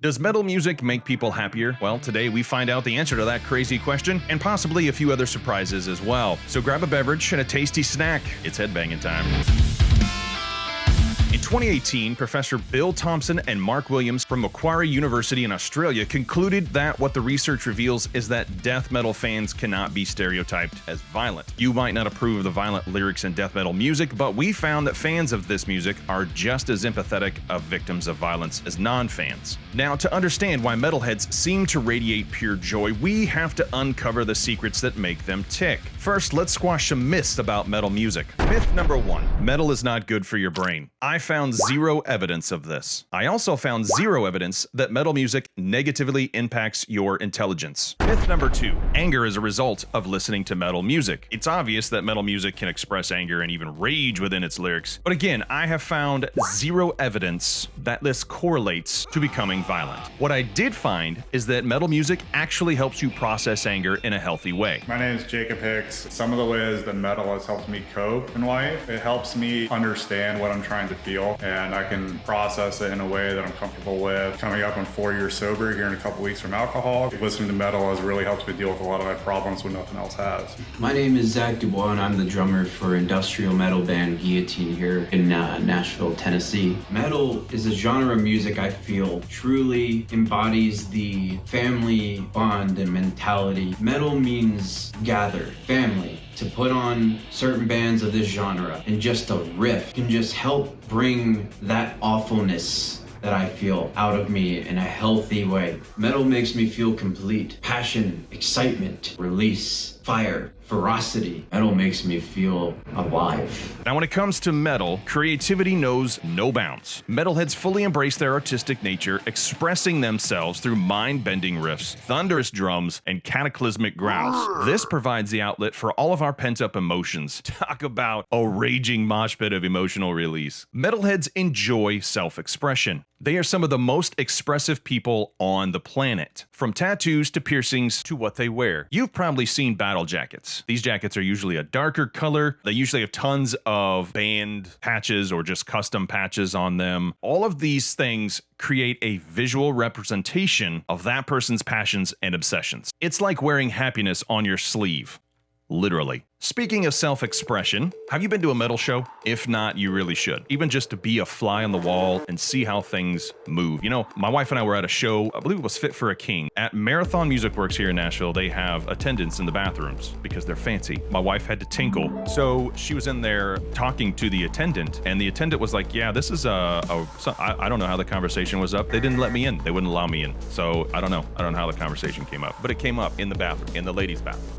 Does metal music make people happier? Well, today we find out the answer to that crazy question and possibly a few other surprises as well. So grab a beverage and a tasty snack. It's headbanging time. In 2018, Professor Bill Thompson and Mark Williams from Macquarie University in Australia concluded that what the research reveals is that death metal fans cannot be stereotyped as violent. You might not approve of the violent lyrics in death metal music, but we found that fans of this music are just as empathetic of victims of violence as non-fans. Now, to understand why metalheads seem to radiate pure joy, we have to uncover the secrets that make them tick. First, let's squash some myths about metal music. Myth number 1. Metal is not good for your brain. I found zero evidence of this. I also found zero evidence that metal music negatively impacts your intelligence. Myth number 2. Anger is a result of listening to metal music. It's obvious that metal music can express anger and even rage within its lyrics. But again, I have found zero evidence that this correlates to becoming violent. What I did find is that metal music actually helps you process anger in a healthy way. My name is Jacob Hicks. Some of the ways that metal has helped me cope in life, it helps me understand what I'm trying to feel, and I can process it in a way that I'm comfortable with. Coming up on 4 years sober here in a couple weeks from alcohol, listening to metal has really helped me deal with a lot of my problems when nothing else has. My name is Zach Dubois, and I'm the drummer for industrial metal band Guillotine here in Nashville, Tennessee. Metal is a genre of music I feel truly embodies the family bond and mentality. Metal means gather, family. To put on certain bands of this genre and just a riff can just help bring that awfulness that I feel out of me in a healthy way. Metal makes me feel complete. Passion, excitement, release, fire, ferocity. Metal makes me feel alive. Now, when it comes to metal, creativity knows no bounds. Metalheads fully embrace their artistic nature, expressing themselves through mind-bending riffs, thunderous drums, and cataclysmic growls. This provides the outlet for all of our pent-up emotions. Talk about a raging mosh pit of emotional release. Metalheads enjoy self-expression. They are some of the most expressive people on the planet. From tattoos to piercings to what they wear. You've probably seen battle jackets. These jackets are usually a darker color. They usually have tons of band patches or just custom patches on them. All of these things create a visual representation of that person's passions and obsessions. It's like wearing happiness on your sleeve. Literally. Speaking of self-expression, have you been to a metal show? If not, you really should. Even just to be a fly on the wall and see how things move. You know, my wife and I were at a show, I believe it was Fit for a King. At Marathon Music Works here in Nashville, they have attendants in the bathrooms because they're fancy. My wife had to tinkle, so she was in there talking to the attendant, and the attendant was like, yeah, this is I don't know how the conversation was up. They didn't let me in. They wouldn't allow me in. So I don't know how the conversation came up, but it came up in the bathroom, in the ladies' bathroom.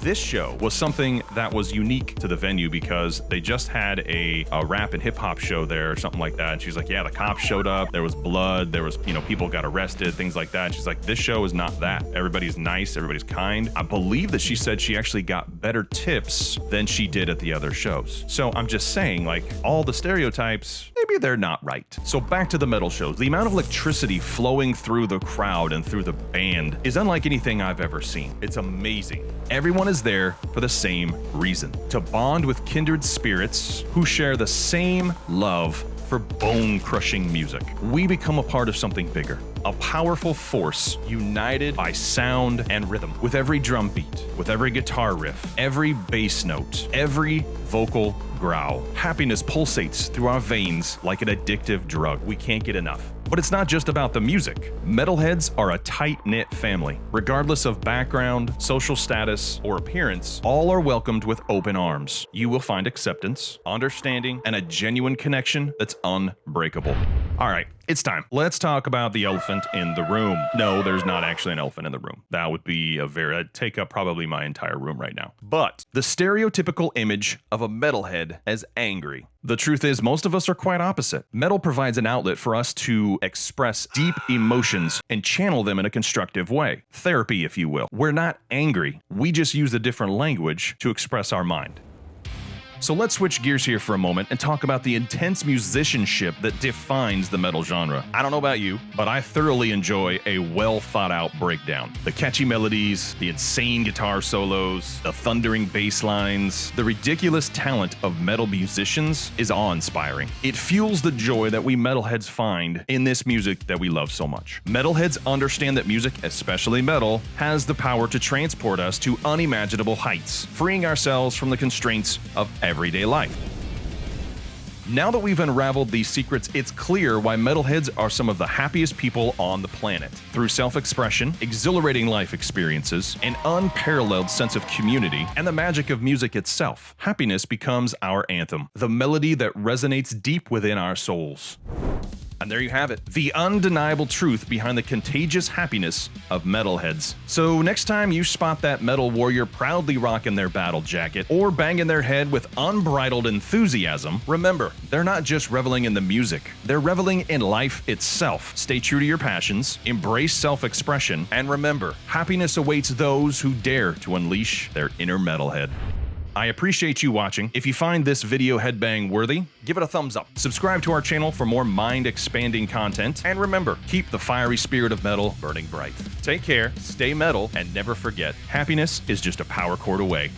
This show was something that was unique to the venue because they just had a rap and hip hop show there or something like that. And she's like, yeah, the cops showed up. There was blood. There was, people got arrested, things like that. She's like, this show is not that. Everybody's nice. Everybody's kind. I believe that she said she actually got better tips than she did at the other shows. So I'm just saying, like, all the stereotypes, maybe they're not right. So back to the metal shows. The amount of electricity flowing through the crowd and through the band is unlike anything I've ever seen. It's amazing. Everyone is there for the same reason, to bond with kindred spirits who share the same love for bone-crushing music. We become a part of something bigger, a powerful force united by sound and rhythm. With every drum beat, with every guitar riff, every bass note, every vocal growl, happiness pulsates through our veins like an addictive drug. We can't get enough. But it's not just about the music. Metalheads are a tight-knit family. Regardless of background, social status, or appearance, all are welcomed with open arms. You will find acceptance, understanding, and a genuine connection that's unbreakable. All right, it's time. Let's talk about the elephant in the room. No, there's not actually an elephant in the room. That would be that'd take up probably my entire room right now. But the stereotypical image of a metalhead as angry. The truth is, most of us are quite opposite. Metal provides an outlet for us to express deep emotions and channel them in a constructive way. Therapy, if you will. We're not angry. We just use a different language to express our mind. So let's switch gears here for a moment and talk about the intense musicianship that defines the metal genre. I don't know about you, but I thoroughly enjoy a well thought out breakdown. The catchy melodies, the insane guitar solos, the thundering bass lines, the ridiculous talent of metal musicians is awe-inspiring. It fuels the joy that we metalheads find in this music that we love so much. Metalheads understand that music, especially metal, has the power to transport us to unimaginable heights, freeing ourselves from the constraints of everyday life. Now that we've unraveled these secrets, it's clear why metalheads are some of the happiest people on the planet. Through self-expression, exhilarating life experiences, an unparalleled sense of community, and the magic of music itself, happiness becomes our anthem, the melody that resonates deep within our souls. And there you have it, the undeniable truth behind the contagious happiness of metalheads. So next time you spot that metal warrior proudly rocking their battle jacket or banging their head with unbridled enthusiasm, remember, they're not just reveling in the music, they're reveling in life itself. Stay true to your passions, embrace self-expression, and remember, happiness awaits those who dare to unleash their inner metalhead. I appreciate you watching. If you find this video headbang worthy, give it a thumbs up. Subscribe to our channel for more mind-expanding content. And remember, keep the fiery spirit of metal burning bright. Take care, stay metal, and never forget, happiness is just a power chord away.